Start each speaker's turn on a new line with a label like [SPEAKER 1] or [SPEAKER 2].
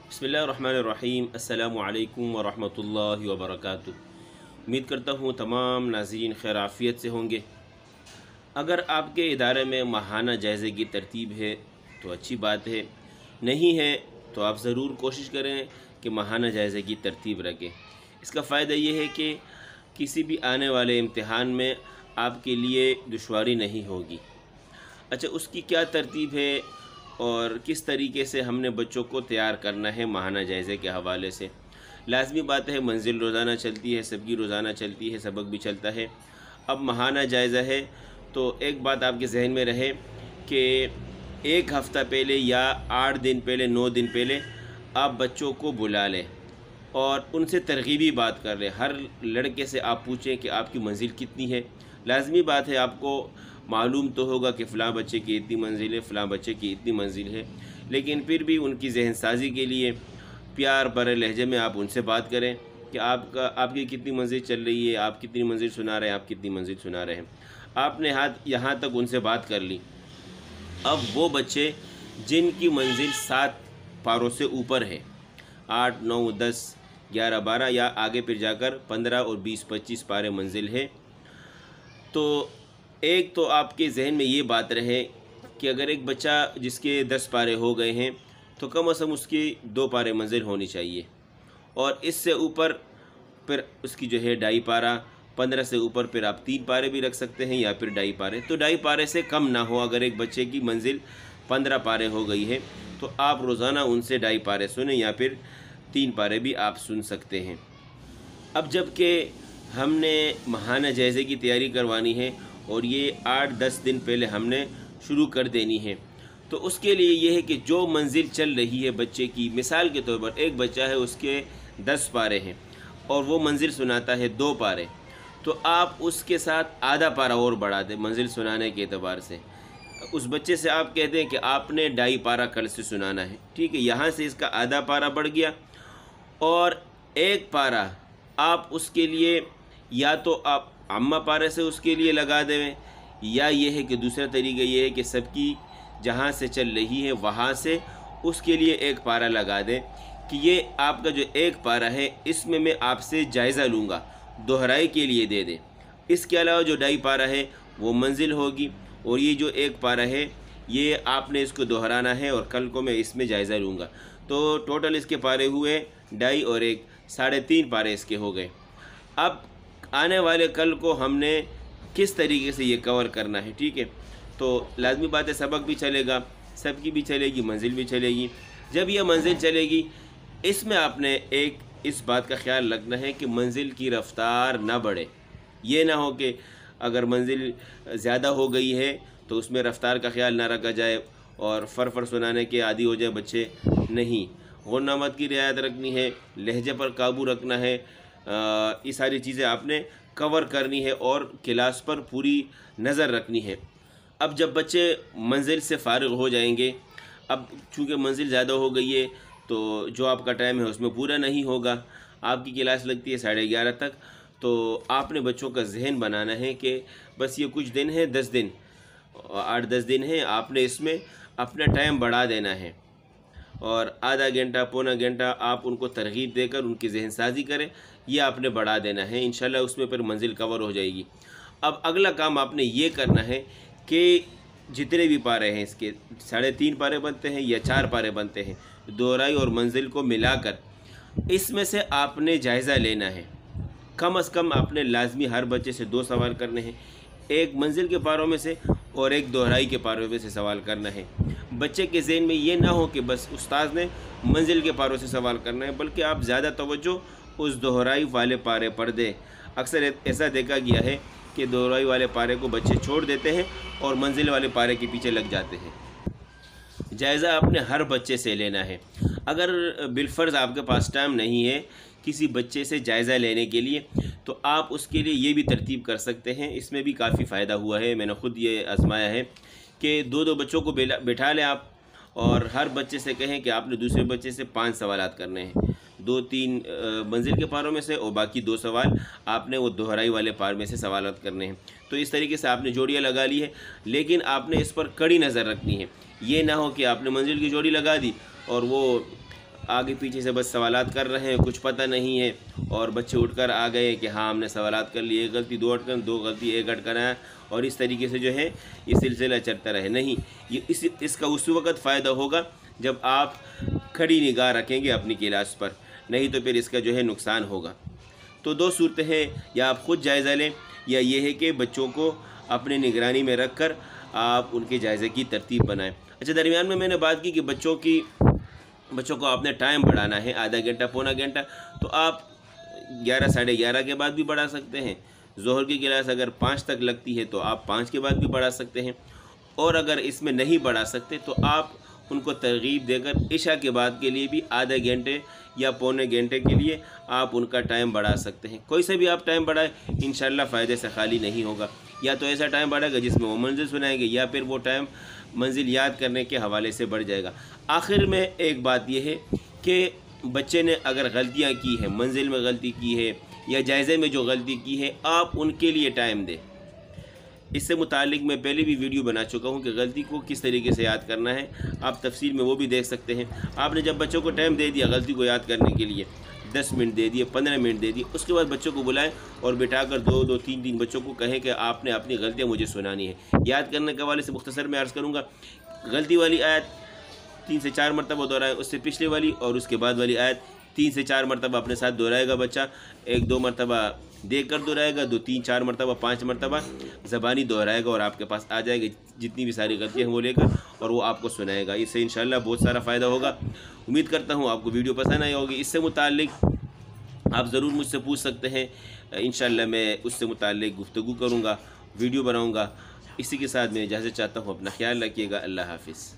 [SPEAKER 1] बिस्मिल्लाहिर्रहमानिर्रहीम। अस्सलामु अलैकुम वरहमतुल्लाहि वबरकातुह। उम्मीद करता हूँ तमाम नाज़रीन खैर आफ़ियत से होंगे। अगर आपके इदारे में माहाना जायज़े की तरतीब है तो अच्छी बात है, नहीं है तो आप ज़रूर कोशिश करें कि माहाना जायज़े की तरतीब रखें। इसका फ़ायदा ये है कि किसी भी आने वाले इम्तिहान में आपके लिए दुश्वारी नहीं होगी। अच्छा, उसकी क्या तरतीब है और किस तरीके से हमने बच्चों को तैयार करना है माहाना जायज़े के हवाले से। लाज़मी बात है, मंजिल रोज़ाना चलती है, सबकी रोज़ाना चलती है, सबक भी चलता है। अब माहाना जायज़ा है तो एक बात आपके जहन में रहे कि एक हफ़्ता पहले या 8 दिन पहले, 9 दिन पहले आप बच्चों को बुला लें और उनसे तरग़ीबी बात कर लें। हर लड़के से आप पूछें कि आपकी मंजिल कितनी है। लाज़मी बात है, आपको मालूम तो होगा कि फ़लाँ बच्चे की इतनी मंजिल है, फ़लाँ बच्चे की इतनी मंजिल है, लेकिन फिर भी उनकी जहन साजी के लिए प्यार भरे लहजे में आप उनसे बात करें कि आपकी कितनी मंजिल चल रही है, आप कितनी मंजिल सुना रहे हैं, आप कितनी मंजिल सुना रहे हैं। आपने यहाँ तक उनसे बात कर ली। अब वो बच्चे जिनकी मंजिल 7 पारों से ऊपर है, 8, 9, 10, 11, 12 या आगे फिर जाकर 15 और 20, 25 पारे मंजिल है, तो एक तो आपके जहन में ये बात रहे कि अगर एक बच्चा जिसके 10 पारे हो गए हैं तो कम से कम उसकी 2 पारे मंजिल होनी चाहिए, और इससे ऊपर फिर उसकी जो है 2.5 पारा, 15 से ऊपर फिर आप 3 पारे भी रख सकते हैं या फिर 2.5 पारे। तो 2.5 पारे से कम ना हो। अगर एक बच्चे की मंजिल 15 पारे हो गई है तो आप रोज़ाना उनसे 2.5 पारे सुने या फिर 3 पारे भी आप सुन सकते हैं। अब जबकि हमने माहाना जायज़े की तैयारी करवानी है और ये 8-10 दिन पहले हमने शुरू कर देनी है, तो उसके लिए ये है कि जो मंजिल चल रही है बच्चे की, मिसाल के तौर पर एक बच्चा है, उसके 10 पारे हैं और वो मंजिल सुनाता है 2 पारे, तो आप उसके साथ आधा पारा और बढ़ा दें मंजिल सुनाने के एतबार से। उस बच्चे से आप कहते हैं कि आपने 2.5 पारा कल से सुनाना है, ठीक है, यहाँ से इसका आधा पारा बढ़ गया और 1 पारा आप उसके लिए या तो आप अम्मा पारे से उसके लिए लगा दें, या ये है कि दूसरा तरीका ये है कि सबकी जहाँ से चल रही है वहाँ से उसके लिए 1 पारा लगा दें कि ये आपका जो 1 पारा है इसमें मैं आपसे जायज़ा लूँगा, दोहराई के लिए दे दें। इसके अलावा जो 2.5 पारा है वो मंजिल होगी और ये जो 1 पारा है ये आपने इसको दोहराना है और कल को मैं इसमें जायज़ा लूँगा। तो टोटल इसके पारे हुए 2.5 और 1, 3.5 पारे इसके हो गए। अब आने वाले कल को हमने किस तरीके से ये कवर करना है, ठीक है। तो लाज़मी बात है, सबक भी चलेगा, सबकी भी चलेगी, मंजिल भी चलेगी। जब ये मंजिल चलेगी, इसमें आपने एक इस बात का ख्याल रखना है कि मंजिल की रफ़्तार ना बढ़े। ये ना हो कि अगर मंजिल ज़्यादा हो गई है तो उसमें रफ़्तार का ख्याल ना रखा जाए और फर सुनाने के आदी हो जाए बच्चे। नहीं, गुन्नामत की रियायत रखनी है, लहजे पर काबू रखना है, ये सारी चीज़ें आपने कवर करनी है और क्लास पर पूरी नज़र रखनी है। अब जब बच्चे मंजिल से फ़ारिग हो जाएंगे, अब चूँकि मंजिल ज़्यादा हो गई है तो जो आपका टाइम है उसमें पूरा नहीं होगा। आपकी क्लास लगती है 11:30 तक, तो आपने बच्चों का जहन बनाना है कि बस ये कुछ दिन है, 10 दिन, 8-10 दिन हैं, आपने इसमें अपना टाइम बढ़ा देना है और आधा घंटा, पौना घंटा आप उनको तरगीब देकर उनकी जहन साजी करें, ये आपने बढ़ा देना है। इंशाल्लाह उसमें फिर मंजिल कवर हो जाएगी। अब अगला काम आपने ये करना है कि जितने भी पारे हैं इसके 3.5 पारे बनते हैं या 4 पारे बनते हैं, दोहराई और मंजिल को मिलाकर इसमें से आपने जायज़ा लेना है। कम से कम आपने लाजमी हर बच्चे से 2 सवाल करने हैं, एक मंजिल के पारों में से और एक दोहराई के पारों में से सवाल करना है। बच्चे के ज़हन में ये ना हो कि बस उस्ताद ने मंजिल के पारों से सवाल करना है, बल्कि आप ज़्यादा तवज्जो उस दोहराई वाले पारे पर दें। अक्सर ऐसा देखा गया है कि दोहराई वाले पारे को बच्चे छोड़ देते हैं और मंजिल वाले पारे के पीछे लग जाते हैं। जायज़ा आपने हर बच्चे से लेना है। अगर बिलफ़र्ज़ आपके पास टाइम नहीं है किसी बच्चे से जायज़ा लेने के लिए, तो आप उसके लिए ये भी तरतीब कर सकते हैं। इसमें भी काफ़ी फ़ायदा हुआ है, मैंने ख़ुद ये आज़माया है कि 2-2 बच्चों को बिठा लें आप और हर बच्चे से कहें कि आपने दूसरे बच्चे से 5 सवालात करने हैं, 2-3 मंजिल के पारों में से और बाकी 2 सवाल आपने वो दोहराई वाले पार में से सवालात करने हैं। तो इस तरीके से आपने जोड़ियाँ लगा ली है, लेकिन आपने इस पर कड़ी नज़र रखनी है। ये ना हो कि आपने मंजिल की जोड़ी लगा दी और वो آگے پیچھے سے بس سوالات کر رہے ہیں، کچھ پتہ نہیں ہے، اور بچے اٹھ کر آ گئے کہ ہاں ہم نے سوالات کر لیے، ایک غلطی دو اٹکن، دو غلطی ایک اٹکن ہے، اور اس طریقے سے جو ہے یہ سلسلہ چلتا رہے۔ نہیں، یہ اس کا اس وقت فائدہ ہوگا جب آپ کھڑی نگاہ رکھیں گے اپنی کلاس پر، نہیں تو پھر اس کا جو ہے نقصان ہوگا۔ تو دو صورتیں ہیں، یا آپ خود جائزہ لیں، یا یہ ہے کہ بچوں کو اپنے نگرانی میں رکھ کر آپ ان کے جائزے کی ترتیب بنائیں۔ اچھا، درمیان میں نے بات کی کہ بچوں کو آپ نے ٹائم بڑھانا ہے، آدھا گھنٹہ پونا گھنٹہ، تو آپ 11 ساڑھے 11 کے بعد بھی بڑھا سکتے ہیں۔ ظہر کی کلاس اگر 5 تک لگتی ہے تو آپ 5 کے بعد بھی بڑھا سکتے ہیں، اور اگر اس میں نہیں بڑھا سکتے تو آپ ان کو ترغیب دے کر عشاء کے بعد کے لیے بھی آدھے گھنٹے یا پونے گھنٹے کے لیے آپ ان کا ٹائم بڑھا سکتے ہیں۔ کوئی سے بھی آپ ٹائم بڑھائیں، انشاءاللہ فائدے سے خالی نہیں ہوگا۔ یا تو ایسا ٹائم بڑھے گا جس میں وہ منزل سنائیں گے، یا پھر وہ ٹائم منزل یاد کرنے کے حوالے سے بڑھ جائے گا۔ آخر میں ایک بات یہ ہے کہ بچے نے اگر غلطیاں کی ہیں، منزل میں غلطی کی ہے یا جائزے میں جو غلطی کی ہے، آپ ان کے لیے ٹائم دیں۔ اس سے متعلق میں پہلے بھی ویڈیو بنا چکا ہوں کہ غلطی کو کس طریقے سے یاد کرنا ہے، آپ تفصیل میں وہ بھی دیکھ سکتے ہیں۔ آپ نے جب بچوں کو ٹائم دے دیا غلطی کو یاد کرنے کے لیے، 10 منٹ دے دیے، 15 منٹ دے دیے، اس کے بعد بچوں کو بلائیں اور بٹھا کر 2 3 بچوں کو کہیں کہ آپ نے اپنی غلطیاں مجھے سنانی ہے۔ یاد کرنے کے حوالے سے مختصر میں عرض کروں گا، غلطی والی آیت 3 سے 4 مرتبہ دہرائیں، اس سے پچھلے والی اور اس کے بعد والی آیت 3 سے 4 مرتبہ اپنے ساتھ دہرائے گا بچہ، 1 2 مرتبہ دیکھ کر دہرائے گا، 2 3 4 مرتبہ 5 مرتبہ زبانی دہرائے گا، اور آپ کے پاس آ جائے گا جتنی بھی ساری غلطیاں ہیں وہ لے کر، اور وہ آپ کو سنائے گا۔ اس سے انشاءاللہ بہت سارا فائدہ ہوگا۔ امید کرتا ہوں آپ کو ویڈیو پسند آئی ہوگی۔ اس سے متعلق آپ ضرور مجھ سے پوچھ سکتے ہیں، انشاءاللہ میں اس سے متعلق گفتگو کروں گا، ویڈیو بناؤں گا۔ اسی کے ساتھ میں اجازت چاہتا ہوں، اپنا خیال رکھیے گا۔ اللہ حافظ۔